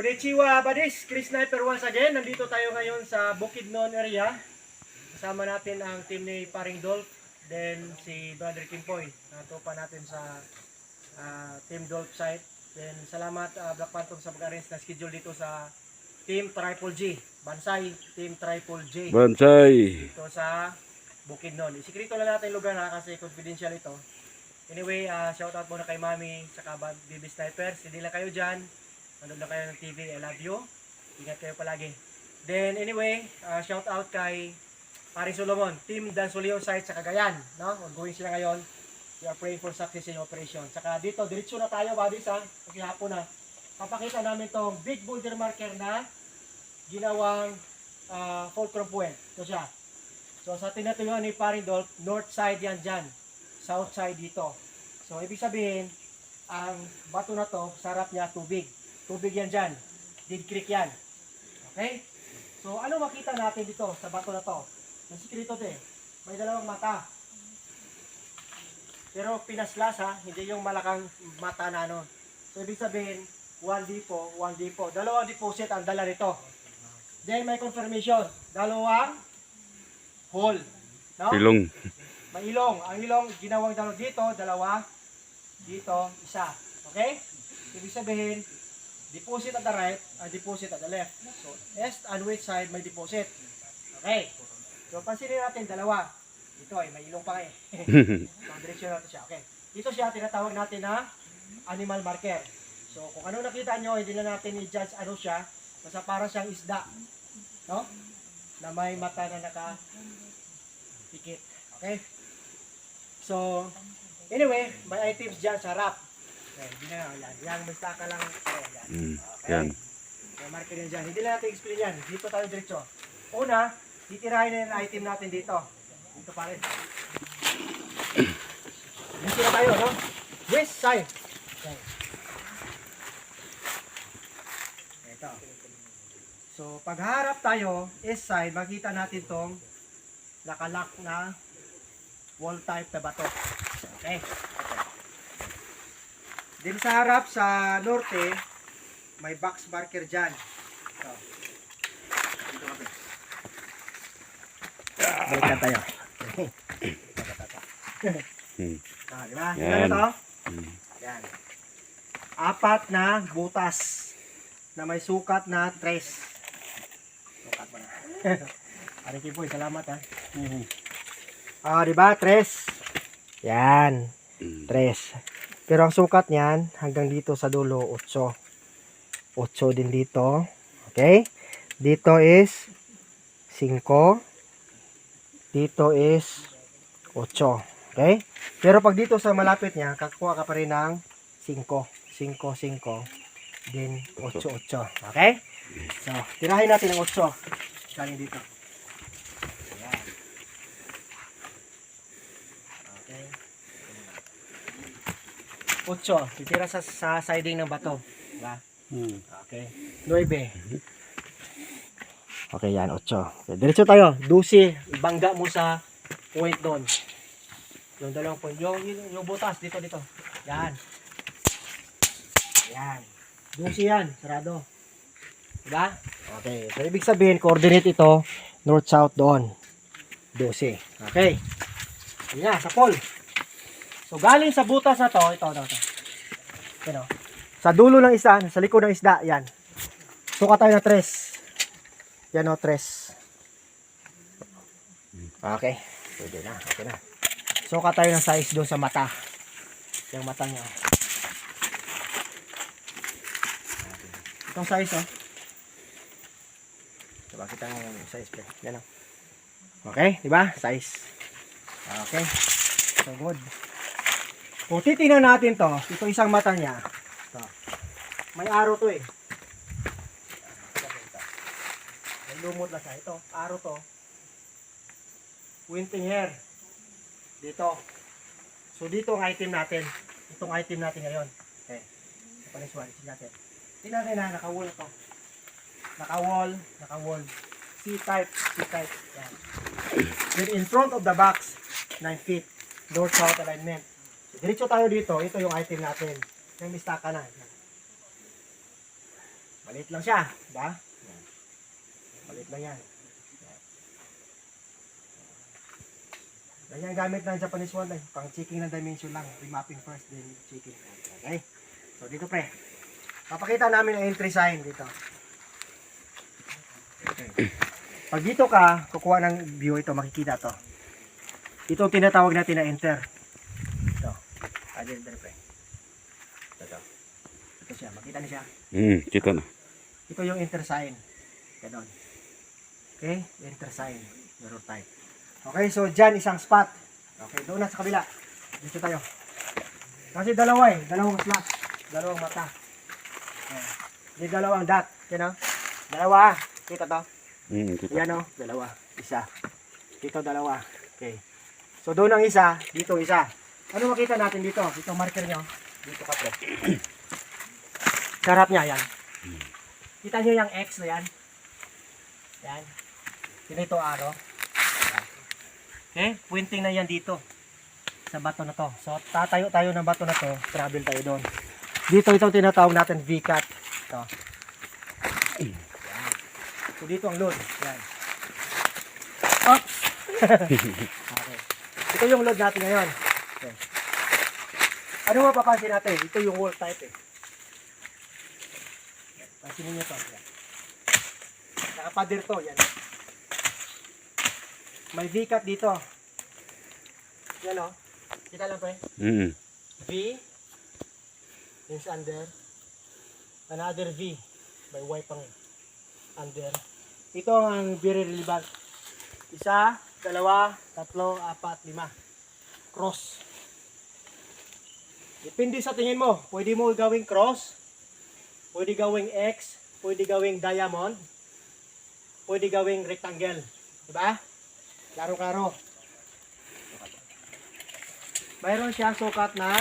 Konnichiwa buddies, Chris Sniper once again. Nandito tayo ngayon sa Bukidnon area. Kasama natin ang team ni Paring Dolph, then si Brother Kimpoy. Natupa natin sa Team Dolph site. Then salamat Black Phantom sa pag-arrange na schedule dito sa Team Triple G. Bansay, Team Triple J. Bansay. Dito sa Bukidnon. Isikreto lang natin yung lugar kasi confidential ito. Anyway, shout out muna kay Mami saka Baby Snipers. Hindi lang kayo dyan. Nandun lang kayo ng TV. I love you. Ingat kayo palagi. Then anyway, shout out kay Paring Solomon. Team Dan Solio site sa Cagayan. No? Ongoing sila ngayon. We are praying for success in operation. Saka dito, diretso na tayo, buddies ha. Kasi hapon na. Papakita namin tong big boulder marker na ginawang fulcrum point. Ito siya. So sa tinatuyuan ni Paring Dolph, north side yan dyan. South side dito. So ibig sabihin, ang bato na to, sarap niya tubig. Tubig yan dyan. Dead Creek yan. Okay? So ano makita natin dito sa bato na to? Ang sikreto to may dalawang mata. Pero pinaslas ha, hindi yung malakang mata na ano. So ibig sabihin, 1 dipo. Dalawang deposit ang dala nito. Then may confirmation. Dalawang hole. No? Ilong. May ilong. Ang ilong, ginawang dalawa dito, dalawa. Dito, isa. Okay? Ibig sabihin, deposit at the right, deposit at the left. So, east and west side may deposit. Okay. So, pansinin natin, dalawa. Ito ay may ilong pa eh. So, direksyon natin siya. Okay. Dito siya, tinatawag natin na animal marker. So, kung ano nakita nyo, hindi na natin i-judge ano siya. Basta para siyang isda. No? Na may mata na naka-pikit. Okay? So, anyway, may items dyan sa wrap. Okay, hindi na yan. Yan, basta ka lang. Yan. Okay. Yan. So, marker yan dyan. Hindi na natin explain yan. Dito tayo diretso. Una, titirahin na yung item natin dito. Dito pa rin. Dito na tayo, no? West side. Okay. Ito. So, pagharap tayo, east side, makita natin tong nakalock na wall type na bato. Okay. Din sa harap sa norte, may box marker dyan. So, dito kami. Balikan tayo. Diba? Yan. Ito? Yan. 4 na butas na may sukat na 3. Sukat mo na. Ari Kipoy, salamat ha. Diba? 3. Yan. 3. Pero ang sukat niyan, hanggang dito sa dulo, 8. 8 din dito. Okay? Dito is 5. Dito is 8. Okay? Pero pag dito sa malapit niya, kakuha ka pa rin ng 5. 5, 5. Then 8, 8. Okay? So, tirahin natin ang 8. Galing dito. Ayan. Okay. 8. Titira sa siding ng bato. Diba? Okay. 9. Okay, yan. 8. Okay, diretso tayo. 12. Ibangga mo sa point doon. Yung dalawang point. Yung butas. Dito. Yan. Yan. 12 yan. Sarado. Diba? Okay. So, ibig sabihin, coordinate ito. North-south doon. 12. Okay. Yan. Sa pole. So, galing sa butas na to. Ito. Yan o. Sa dulo ng isa, sa likod ng isda, yan. Suka tayo na 3. Yan o, 3. Okay. Pwede na. Okay na. Suka tayo ng size doon sa mata. Yung mata niya. Itong size o. Diba, kita nga yung size. Yan o. Okay, diba? Size. Okay. So, good. Kung titingnan natin to, ito isang mata niya. Ito. May arrow to eh. May lumot lang siya. Ito, arrow to. Pointing here. Dito. So dito ang item natin. Itong item natin ngayon. Okay. Paniswari natin. Tingnan natin na, naka-wall to. Naka-wall. C-type. Yan. Then in front of the box, 9 feet. North-south alignment. Diretso tayo dito. Ito yung item natin. May mistaka na. Maliit lang siya, diba? Maliit lang yan. Ganyan gamit ng Japanese one, pang checking ng dimension lang. Remapping first, then checking. Okay? So dito pre, papakita namin ang entry sign dito. Okay. Pag dito ka, kukuha ng view ito, makikita to. Ito ang tinatawag natin na enter. Ito. Enter pre. Ito. Ito siya, makita niyo siya? Kita na. Ito yung enter sign. Ganon. Okay? Enter sign. Mirror type. Okay, so dyan isang spot. Okay, doon na sa kabila. Dito tayo. Kasi dalawa eh. Dalawang slot. Dalawang mata. May dalawang dot. Yan o. Dalawa. Kita to? Kita. Yan o. Dalawa. Isa. Dito dalawa. Okay. So doon ang isa. Dito isa. Ano makita natin dito? Dito marker nyo. Dito ka po. Sarap niya yan. Kita nyo yung X na yan. Yan. Dito araw. Okay, pointing na yan dito sa bato na to. So tatayo tayo ng bato na to, travel tayo doon. Dito itong tinatawag natin V-cut. Ito. Yan. So dito ang load. Yan. Oops! Okay. Ito yung load natin ngayon. Okay. Ano mapapansin natin? Ito yung wall type eh. Pansinin nyo to. Yan. Nakapader to. Yan. May V-cut dito. Yan o. Kita lang pre. V is under. Another V. May Y pang under. Ito ang very relevant. Isa, dalawa, tatlo, apat, lima. Cross. Depende sa tingin mo. Pwede mo gawing cross. Pwede gawing X. Pwede gawing diamond. Pwede gawing rectangle. Diba? Klaro-klaro. Mayroon siyang sukat na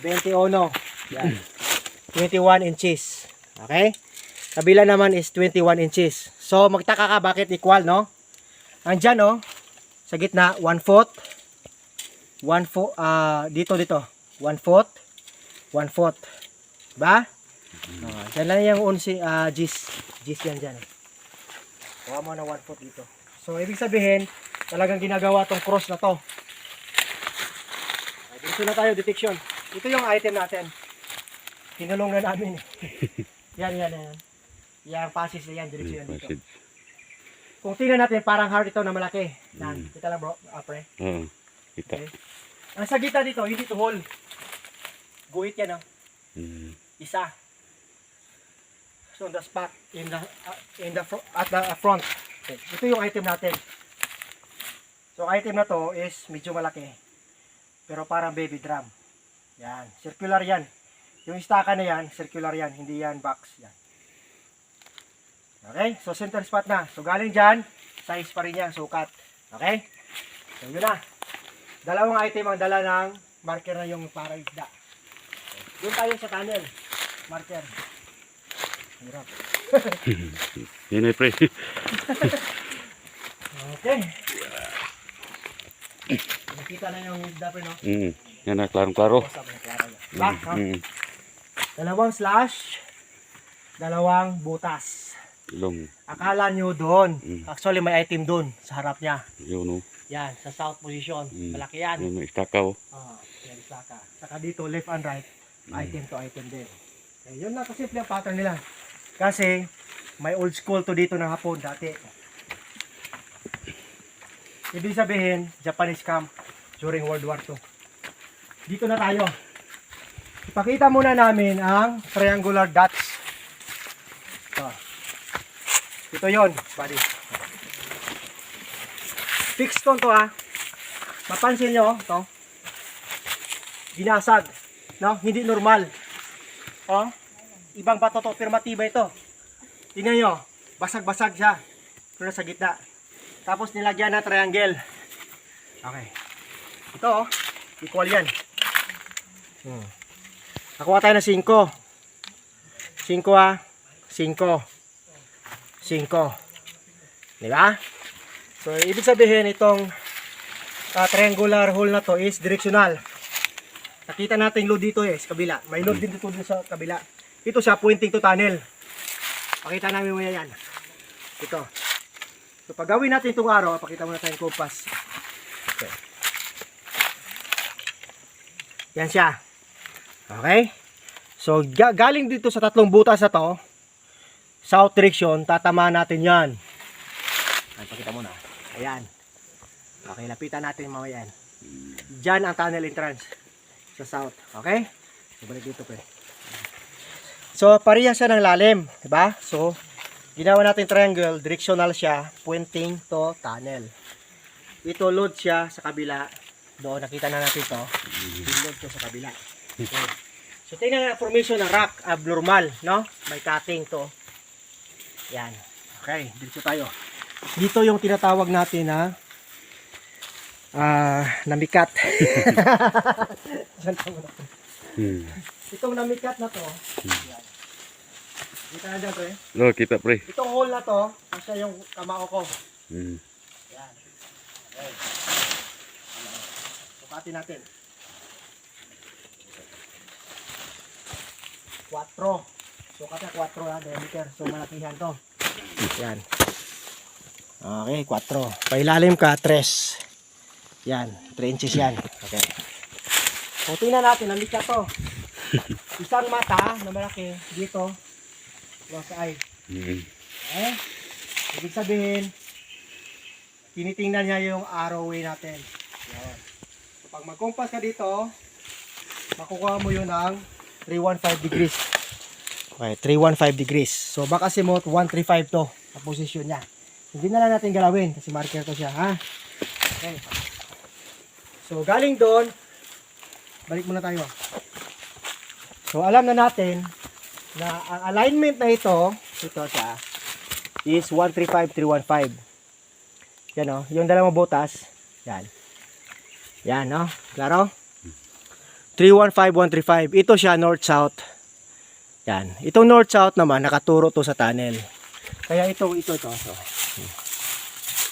21. Yan. 21 inches. Okay? Kabila naman is 21 inches. So, magtaka ka bakit equal, no? Andyan, no? Sa gitna, 1 foot. 1 foot, dito. 1 foot. 1 foot. Diba? Dyan lang yung G's. G's yan dyan. Kuha mo na 1 foot dito. So, ibig sabihin, talagang ginagawa tong cross na to. Dito na tayo, detection. Ito yung item natin. Tinulong na namin. Yan. Yang passes na yan, direksyon dito. Kung tingnan natin, parang heart ito na malaki. Yan. Kita lang bro, pre. Oo, kita. Okay. Ang sa gitna dito, hindi to hole. Guhit yan, no? Isa. So, the spot at the front. Okay. Ito yung item natin. So, item na to is medyo malaki. Pero parang baby drum. Yan. Circular yan. Yung istaka na yan, circular yan. Hindi yan box. Yan. Okay? So, center spot na. So, galing dyan, size pa rin yan, sukat. Okay? So, yun na. Dalawang item ang dala ng marker na yung para isda. Okay. Doon tayo sa tunnel. Marker. Hirap. Yun ay pre. Okay. Nakita na yung dapat, no? Yan na, klarong-klaro. Diba? Dalawang slash, dalawang butas. Ilong. Akala nyo doon. Actually, may item doon sa harap niya. Yun o. Yan, sa south position. Malaki yan. Yun, may istakaw. Yan, istaka. Saka dito, left and right, item to item din. Okay, yun lang kasi yung pattern nila. Kasi, may old school to dito ng Hapon dati. Ibig sabihin, Japanese camp during World War II. Dito na tayo. Ipakita muna namin ang triangular dots. Ito yon, buddy. Fixed stone to ha. Mapansin nyo, to. Ginasag. No? Hindi normal. Oh, ibang bato to, pero matibay ito. Tingnan nyo, basag-basag siya. Pero sa gitna. Tapos nilagyan na triangle. Okay. Ito oh, equal yan. Nakuha tayo na 5. 5 ah. 5. 5. Diba? So, ibig sabihin itong triangular hole na to is directional. Nakita natin load dito sa kabila. May load din dito sa kabila. Ito siya, pointing to tunnel. Pakita namin mo yan. Ito. So, pag gawin natin itong araw, pakita muna tayong compass. Okay. Yan siya. Okay? So, galing dito sa tatlong butas na to, south direction, tatamaan natin yan. Ay, pakita muna. Ayan. Okay, lapitan natin mamaya yan. Diyan ang tunnel entrance sa south. Okay? So, balik dito, pre. So, pareha siya ng lalim. Diba? So, ginawa natin triangle, directional siya, pointing to tunnel. Ito, load siya sa kabila. Doon, nakita na natin to. Load to sa kabila. Okay. So, tingnan nga formation ng rock, abnormal, no? May cutting to. Yan. Okay, dito tayo. Dito yung tinatawag natin na namikat. Itong namikat na to. Yan. Kita na dyan, pre. Oh, kita pre. Itong hole na to, kasi yung kamao ko. Hmm. Yan. Okay. Sukatin natin. 4. Sukat na 4 ha, diameter. So malakihan to. Yan. Okay, 4. Pailalim ka, 3. Yan, 3 inches yan. Okay. So tingnan natin, nandito to. Isang mata na malaki dito. Close eye. Okay? Ibig sabihin, tinitingnan niya yung arrow way natin. Yan. So, pag mag-compass ka dito, makukuha mo yun ng 315 degrees. Okay, 315 degrees. So, baka si mo 135 to, ang position niya. Hindi na lang natin galawin kasi marker to siya, ha? Okay. So, galing doon, balik muna tayo. So, alam na natin na ang alignment na ito siya, is 135, 315. Yan o, yung dalawang butas, yan. Yan, no? Klaro? 315, 135. Ito siya, north-south. Yan. Itong north-south naman, nakaturo to sa tunnel. Kaya ito. So,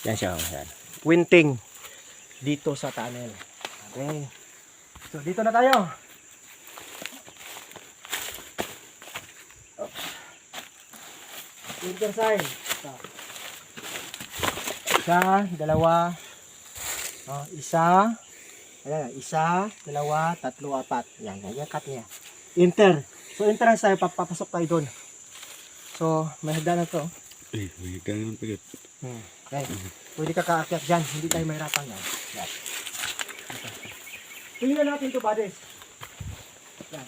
yan siya, yan. Pointing dito sa tunnel. Okay. So, dito na tayo. Intersign. Isa, dalawa. Oh, isa. Ayan, isa, dalawa, tatlo, apat. Yan, yan, cut niya. Enter. So, entrance tayo, papasok tayo doon. So, may hagdan na to. Eh, may ganun pagkat. Okay. Pwede ka kaakyat dyan. Hindi tayo mahirapan yan. Yan. Tingnan natin ito, buddies. Yan.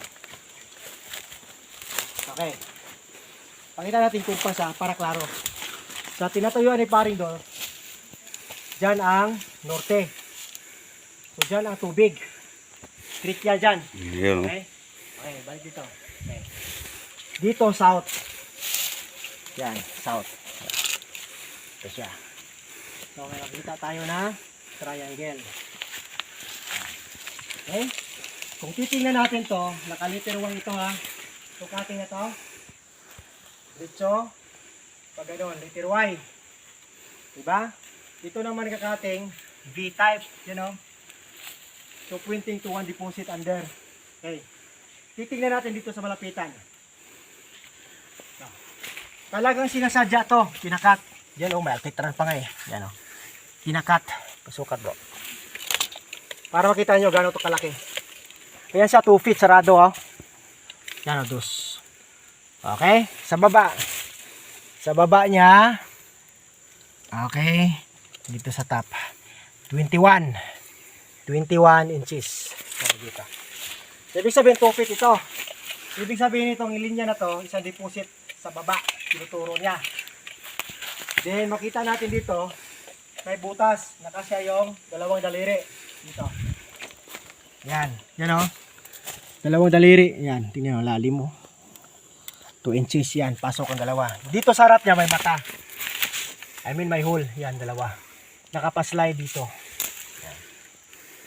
Okay. Pakita natin kung para klaro. Sa tinatayuan ni paring door, dyan ang norte. So, dyan ang tubig. Creek yan dyan. Yan. Okay? Okay, balik dito. Okay. Dito, south. Yan, south. Ito siya. So, may nakita tayo na triangle. Okay? Kung titingnan natin to, nakaliterwang ito ha. Sukatin na to. Diretso. Pag gano'n, letter Y. Diba? Ito naman kakating V-type. You know? So, pointing to one deposit under. Okay. Titingnan natin dito sa malapitan. So, talagang sinasadya to. Kinakat. Yan o, may altitran pa nga eh. Yan o. Kinakat. Pasukat bro. Para makita nyo gano'n to kalaki. Ayan siya, 2 feet sarado ha. Yan o, dos. Okay. Sa baba. Sa baba niya. Okay. Dito sa top. 21 inches. Dito. Ibig sabihin 2 feet ito. Ibig sabihin itong linya na to, isang deposit sa baba. Tinuturo niya. Then makita natin dito, may butas. Nakasya yung dalawang daliri. Dito. Yan. Yan o. Dalawang daliri. Yan. Tingnan mo, lalim mo. 2 inches yan. Pasok ang dalawa. Dito sa harap niya may mata. I mean may hole. Yan, dalawa. Nakapaslide dito. Yan.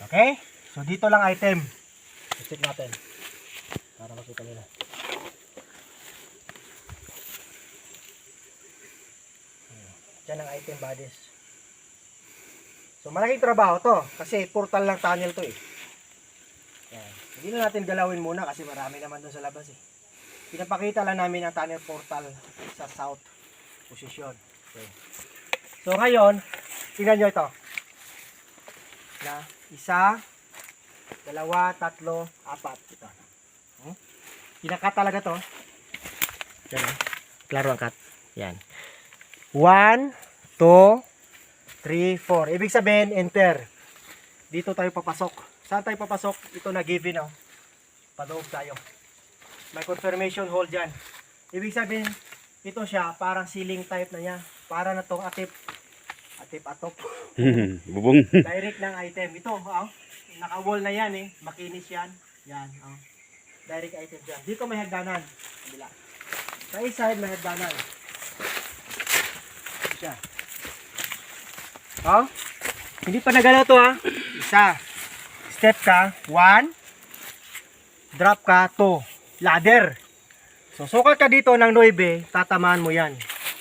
Okay? So dito lang item. Check natin. Para makita nila. Diyan ang item bodies. So malaking trabaho to. Kasi portal lang tunnel to eh. Yan. Hindi na natin galawin muna kasi marami naman doon sa labas eh. pinapakita lang namin ang tunnel portal sa south position. Okay. So ngayon, tingnan nyo ito. Na, 1, 2, 3, 4. Ito. Kinakat talaga to. Yan. Klaro ang cut. Yan. 1, 2, 3, 4. Ibig sabihin, enter. Dito tayo papasok. Saan tayo papasok? Ito na given, oh. Padoob tayo. May confirmation hole dyan. Ibig sabihin, ito siya, parang ceiling type na niya. Para na tong atip-atop. Bubong. Direct ng item. Ito, oh. Naka-wall na yan, eh. Makinis yan. Yan, oh. Direct item dyan. Dito may hagdanan. Kabila. Sa side may hagdanan. Ito siya. Oh. Hindi pa nagalaw to, ha. Isa. Step ka. 1. Drop ka. 2. Ladder. So, sukat ka dito ng 9. Tatamaan mo yan.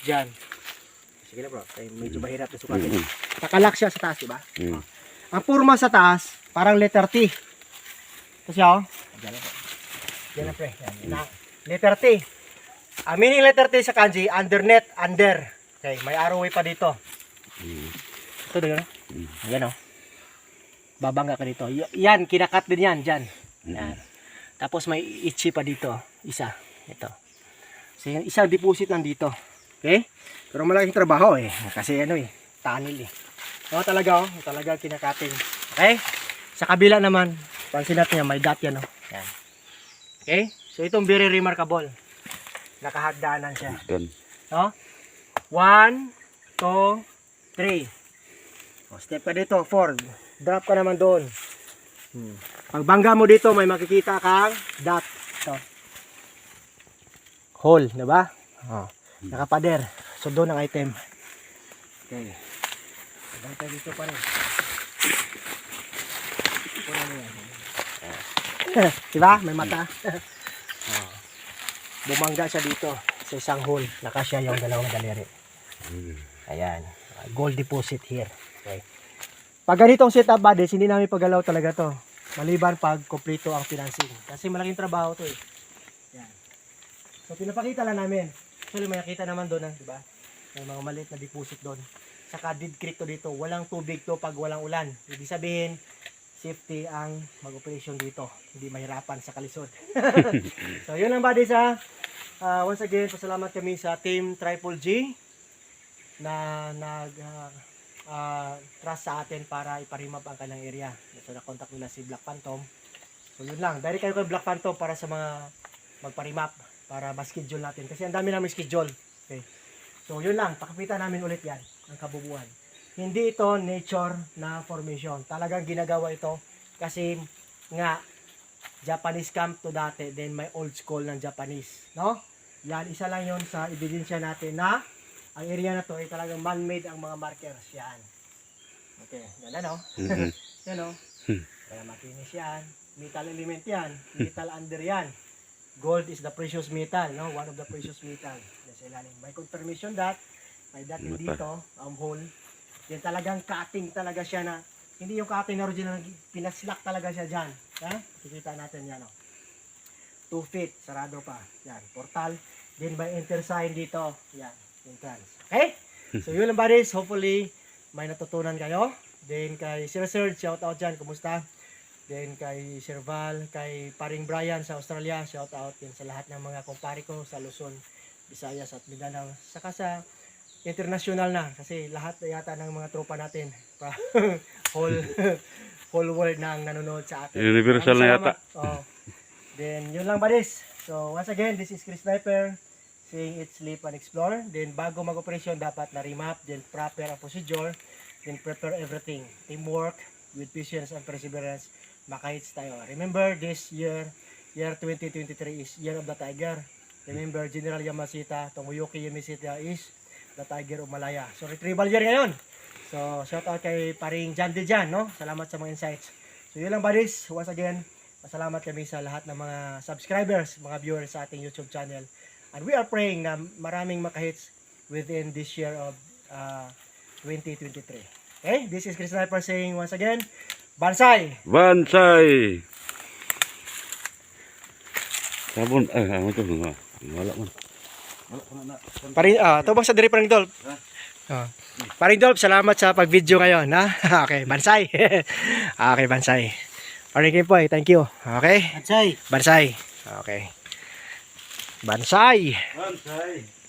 Diyan. Sige na bro. Medyo mahirap na sukatin. Nakalak siya sa taas, diba? Ang purma sa taas, parang letter T. Ito siya, oh. Diyan na bro. Diyan na pre. Yan. Letter T. Ang meaning letter T sa kanji, undernet, under. Okay, may arrow pa dito. Ito doon, no? Ayan, oh. Babangga ka dito. Yan, kinakat din yan, dyan. Yan. Tapos may ichi pa dito. Isa. Ito. So, yung isang deposit nandito. Okay? Pero malaking trabaho, eh. Kasi ano, eh. Tunnel, eh. O, talaga, oh. Talaga kinakating. Okay? Sa kabila naman, pansin natin yan, may dot yan, oh. Yan. Okay? So, itong very remarkable. Nakahagdanan siya. No? 1, 2, 3. O, step ka dito, 4. Drop ka naman doon. Pag bangga mo dito, may makikita kang dot. Ito. Hole, diba? O, nakapader. So, doon ang item. Okay. Bangga dito pa rin. Puna mo yan. Diba? May mata. Bumangga siya dito sa isang hole. Nakasya yung dalawang daliri. Ayan. Gold deposit here. Okay. Pag ganitong setup buddies, hindi namin paggalaw talaga to. Maliban pag kompleto ang financing. Kasi malaking trabaho to, eh. Yan. So pinapakita lang namin. Actually may nakita naman doon, diba? May mga maliit na deposit doon. Saka dead creek to dito. Walang tubig to pag walang ulan. Ibig sabihin, safety ang mag-operation dito. Hindi mahirapan sa kalisod. So yun lang buddies, ha. Once again, pasalamat kami sa Team Triple G na trust sa atin para iparimap ang kanilang area. So na-contact nila si Black Phantom. So yun lang. Direct kayo kay Black Phantom para sa mga magparimap, para ma-schedule natin. Kasi ang dami namin schedule. Okay. So yun lang. Pakapita namin ulit yan, ang kabubuan. Hindi ito nature na formation. Talagang ginagawa ito kasi nga Japanese camp to dati, then may old school ng Japanese, no? Yan, isa lang yon sa ebidensya natin na ang area na to ay talagang man-made ang mga markers. Yan. Okay, yan ano? Yan o. Kaya makinis yan. Metal element yan. Metal under yan. Gold is the precious metal, no? One of the precious metal. Yan sa ilalim. May confirmation that. May dot din dito. Hole. Yan talagang cutting talaga siya na. Hindi yung cutting na original. Pinaslak talaga siya dyan. Ha? Kikita natin yan o. 2 feet. Sarado pa. Yan. Portal. Then may enter sign dito. Yan. Entrance. Okay? So yun lang buddies. Hopefully may natutunan kayo. Then kay Sir Serge, shout out dyan. Kumusta? Then kay Sir Val, kay Paring Brian sa Australia, shout out din sa lahat ng mga kumpare ko sa Luzon, Visayas at Mindanao. Saka sa international na kasi lahat yata ng mga tropa natin whole world na ang nanonood sa atin. Universal na yata. Oh. Then yun lang buddies. So once again, this is Chris Sniper saying eat, sleep, and explore. Then bago mag-operation, dapat na-remap, then prepare ang procedure, then prepare everything. Teamwork, with patience and perseverance, makahits tayo. Remember, this year 2023 is Year of the Tiger. Remember, General Yamashita, Tomoyuki Yamashita is the Tiger of Malaya. So, retrieval year ngayon. So, shout out kay paring Jan de Jan, no? Salamat sa mga insights. So, yun lang buddies. Once again, pasalamat kami sa lahat ng mga subscribers, mga viewers sa ating YouTube channel. And we are praying na maraming makahits within this year of 2023. Okay? This is Chris Sniper saying once again, Bansai! Bansai! Sabon. Ano ito? Wala man. Ito bang sa diri Paring Dolph? Paring Dolph, salamat sa pag-video ngayon, ha? Okay, Bansay. Okay, Bansay. Paring Kimpoy, thank you. Okay? Atsay. Bansay. Okay. Bansay. Bansay.